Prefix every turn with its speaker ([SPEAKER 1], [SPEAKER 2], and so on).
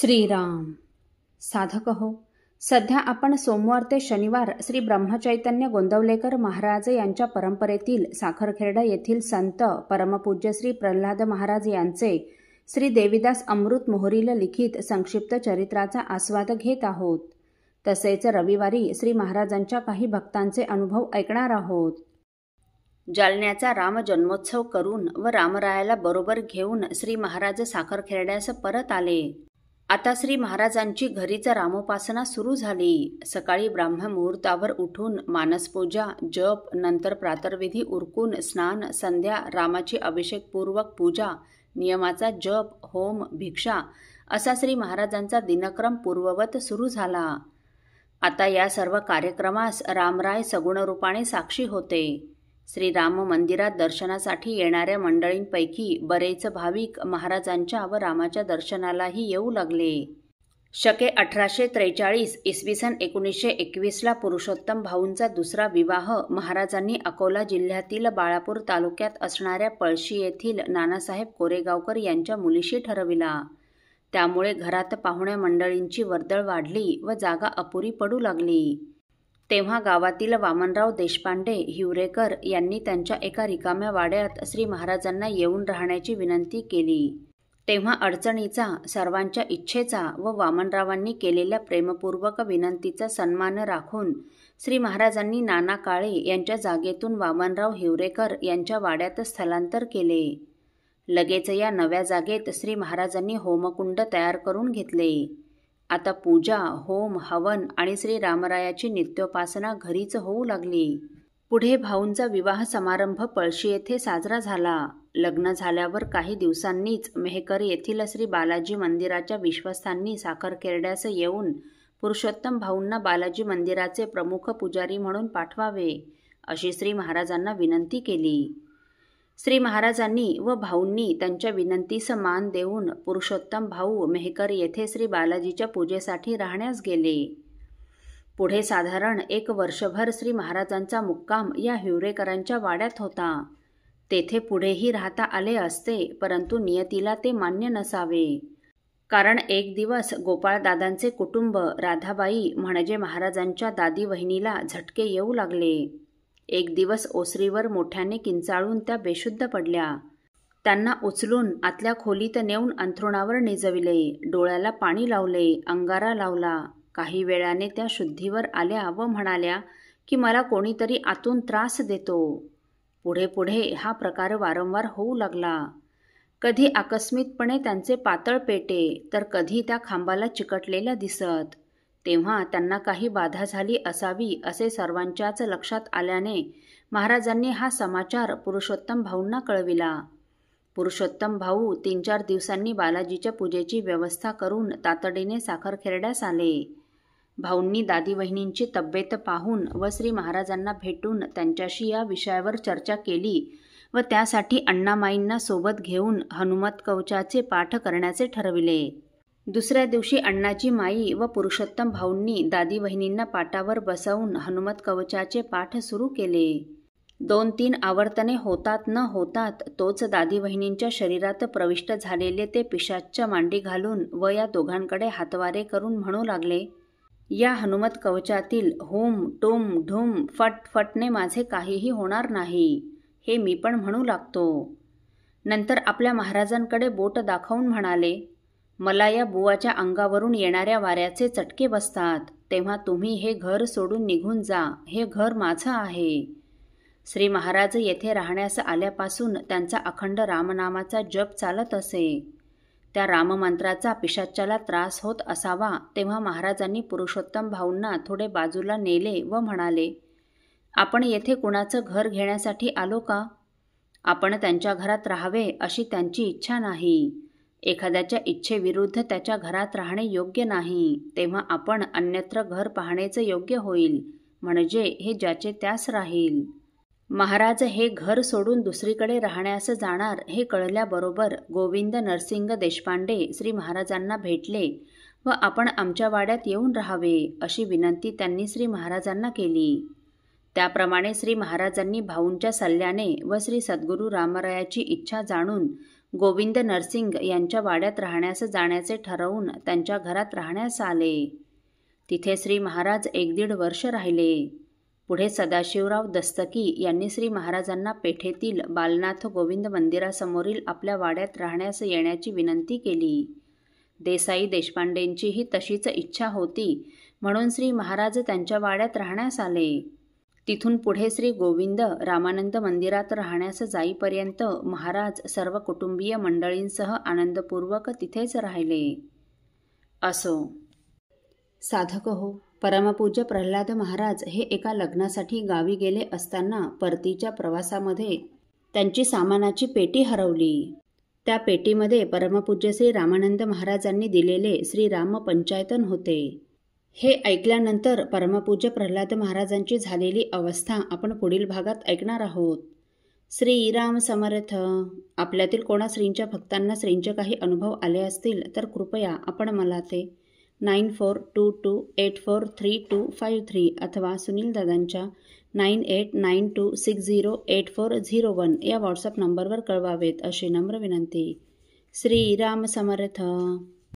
[SPEAKER 1] श्रीराम साधक हो, सध्या आपण सोमवार ते शनिवार श्री ब्रह्मचैतन्य गोंदवलेकर महाराज यांच्या परंपरेतील साखरखेर्डा येथील संत परमपूज्य श्री प्रल्हाद महाराज यांचे श्री देवीदास अमृत मोहरील लिखित संक्षिप्त चरित्राचा आस्वाद घेत आहोत. तसेच रविवारी श्री महाराजांच्या काही भक्तांचे अनुभव ऐकणार आहोत. जालन्याचा राम जन्मोत्सव करून व रामरायाला बरोबर घेऊन श्री महाराज साखरखेर्ड्यास परत आले. आता श्री महाराजांची घरीच रामोपासना सुरू झाली. सकाळी ब्राह्ममुहूर्तावर उठून मानसपूजा, जप, नंतर प्रातर्विधी उरकून स्नान, संध्या, रामाची अभिषेकपूर्वक पूजा, नियमाचा जप, होम, भिक्षा असा श्री महाराजांचा दिनक्रम पूर्ववत सुरू झाला. आता या सर्व कार्यक्रमास रामराय सगुण रूपाने साक्षी होते. श्रीराम मंदिरात दर्शनासाठी येणाऱ्या मंडळींपैकी बरेच भाविक महाराजांच्या व रामाच्या दर्शनालाही येऊ लागले. शके 1843 इसवी सन 1921ला पुरुषोत्तम भाऊंचा दुसरा विवाह महाराजांनी अकोला जिल्ह्यातील बाळापूर तालुक्यात असणाऱ्या पळशी येथील नानासाहेब कोरेगावकर यांच्या मुलीशी ठरविला. त्यामुळे घरात पाहुण्या मंडळींची वर्दळ वाढली व जागा अपुरी पडू लागली. तेव्हा गावातील वामनराव देशपांडे हिवरेकर यांनी त्यांच्या एका रिकाम्या वाड्यात श्री महाराजांना येऊन राहण्याची विनंती केली. तेव्हा अडचणीचा, सर्वांच्या इच्छेचा व वामनरावांनी केलेल्या प्रेमपूर्वक विनंतीचा सन्मान राखून श्री महाराजांनी नाना काळे यांच्या जागेतून वामनराव हिवरेकर यांच्या वाड्यात स्थलांतर केले. लगेच या नव्या जागेत श्री महाराजांनी होमकुंड तयार करून घेतले. आता पूजा, होम, हवन आणि श्री रामरायाची नित्योपासना घरीच होऊ लागली. पुढे भाऊंचा विवाह समारंभ पळशी येथे साजरा झाला. लग्न झाल्यावर काही दिवसांनीच मेहकर येथील श्री बालाजी मंदिराच्या विश्वस्तांनी साखरखेर्ड्यास येऊन पुरुषोत्तम भाऊंना बालाजी मंदिराचे प्रमुख पुजारी म्हणून पाठवावे अशी श्री महाराजांना विनंती केली. श्री महाराजांनी व भाऊंनी त्यांच्या विनंतीस मान देऊन पुरुषोत्तम भाऊ मेहकर येथे श्री बालाजीच्या पूजेसाठी राहण्यास गेले. पुढे साधारण 1 वर्षभर श्री महाराजांचा मुक्काम या हिवरेकरांच्या वाड्यात होता. तेथे पुढेही राहता आले असते, परंतु नियतीला ते मान्य नसावे. कारण एक दिवस गोपाळदादांचे कुटुंब राधाबाई म्हणजे महाराजांच्या दादी वहिनीला झटके येऊ लागले. एक दिवस ओसरीवर मोठ्याने किंचाळून त्या बेशुद्ध पडल्या. त्यांना उचलून आतल्या खोलीत नेऊन अंथरुणावर निजविले, डोळ्याला पाणी लावले, अंगारा लावला. काही वेळाने त्या शुद्धीवर आल्या व म्हणाल्या की मला कोणीतरी आतून त्रास देतो. पुढे पुढे हा प्रकार वारंवार होऊ लागला. कधी आकस्मिकपणे त्यांचे पातळ पेटे तर कधी त्या खांबाला चिकटलेल्या दिसत. तेव्हा त्यांना काही बाधा झाली असावी असे सर्वांच्याच लक्षात आल्याने महाराजांनी हा समाचार पुरुषोत्तम भाऊंना कळविला. पुरुषोत्तम भाऊ 3-4 दिवसांनी बालाजीच्या पूजेची व्यवस्था करून तातडीने साखरखेर्ड्यास आले. भाऊंनी दादी वहिनींची तब्येत पाहून व श्री महाराजांना भेटून त्यांच्याशी या विषयावर चर्चा केली व त्यासाठी अण्णामाईंना सोबत घेऊन हनुमत कवचाचे पाठ करण्याचे ठरविले. दुसऱ्या दिवशी अण्णाची माई व पुरुषोत्तम भाऊंनी दादी वहिनींना पाटावर बसवून हनुमत कवचाचे पाठ सुरू केले. 2-3 आवर्तने होतात न होतात तोच दादी वहिनींच्या शरीरात प्रविष्ट झालेले ते पिशाच्च मांडी घालून व या दोघांकडे हातवारे करून म्हणू लागले, या हनुमत कवचातील हुम टुम ढुम फट फटने माझे काहीही होणार नाही, हे मी पण म्हणू लागतो. नंतर आपल्या महाराजांकडे बोट दाखवून म्हणाले, मला या बुवाच्या अंगावरून येणाऱ्या वाऱ्याचे चटके बसतात, तेव्हा तुम्ही हे घर सोडून निघून जा, हे घर माझं आहे. श्री महाराज येथे राहण्यास आल्यापासून त्यांचा अखंड रामनामाचा जप चालत असे. त्या राममंत्राचा पिशाच्चाला त्रास होत असावा तेव्हा महाराजांनी पुरुषोत्तम भाऊंना थोडे बाजूला नेले व म्हणाले, आपण येथे कुणाचं घर घेण्यासाठी आलो का? आपण त्यांच्या घरात राहावे अशी त्यांची इच्छा नाही. एखाद्याच्या इच्छेविरुद्ध त्याच्या घरात राहणे योग्य नाही. तेव्हा आपण अन्यत्र घर पाहणेच योग्य होईल, म्हणजे हे ज्याचे त्यास राहील. महाराज हे घर सोडून दुसरीकडे राहण्यास जाणार हे कळल्याबरोबर गोविंद नरसिंग देशपांडे श्री महाराजांना भेटले व आपण आमच्या वाड्यात येऊन राहावे अशी विनंती त्यांनी श्री महाराजांना केली. त्याप्रमाणे श्री महाराजांनी भाऊंच्या सल्ल्याने व श्री सद्गुरू रामरायाची इच्छा जाणून गोविंद नरसिंग यांच्या वाड्यात राहण्यास जाण्याचे ठरवून त्यांच्या घरात राहण्यास आले. तिथे श्री महाराज 1-1.5 वर्ष राहिले. पुढे सदाशिवराव दस्तकी यांनी श्री महाराजांना पेठेतील बालनाथ गोविंद मंदिरासमोरील आपल्या वाड्यात राहण्यास येण्याची विनंती केली. देसाई देशपांडेंचीही तशीच इच्छा होती, म्हणून श्री महाराज त्यांच्या वाड्यात राहण्यास आले. तिथून पुढे श्री गोविंद रामानंद मंदिरात राहण्यास जाईपर्यंत महाराज सर्व कुटुंबीय मंडळींसह आनंदपूर्वक तिथेच राहिले. असो. साधक हो, परमपूज्य प्रल्हाद महाराज हे एका लग्नासाठी गावी गेले असताना परतीच्या प्रवासामध्ये त्यांची सामानाची पेटी हरवली. त्या पेटीमध्ये परमपूज्य श्री रामानंद महाराजांनी दिलेले श्री राम पंचायतन होते. हे ऐकल्यानंतर परमपूज्य प्रल्हाद महाराजांची झालेली अवस्था आपण पुढील भागात ऐकणार आहोत. श्रीराम समर्थ. आपल्यातील कोणा श्रींच्या भक्तांना श्रींचे काही अनुभव आले असतील तर कृपया आपण मला ते 9422843253 अथवा सुनील दादांच्या 9892608401 या व्हॉट्सअप नंबरवर कळवावेत अशी नम्र विनंती. श्रीराम समर्थ.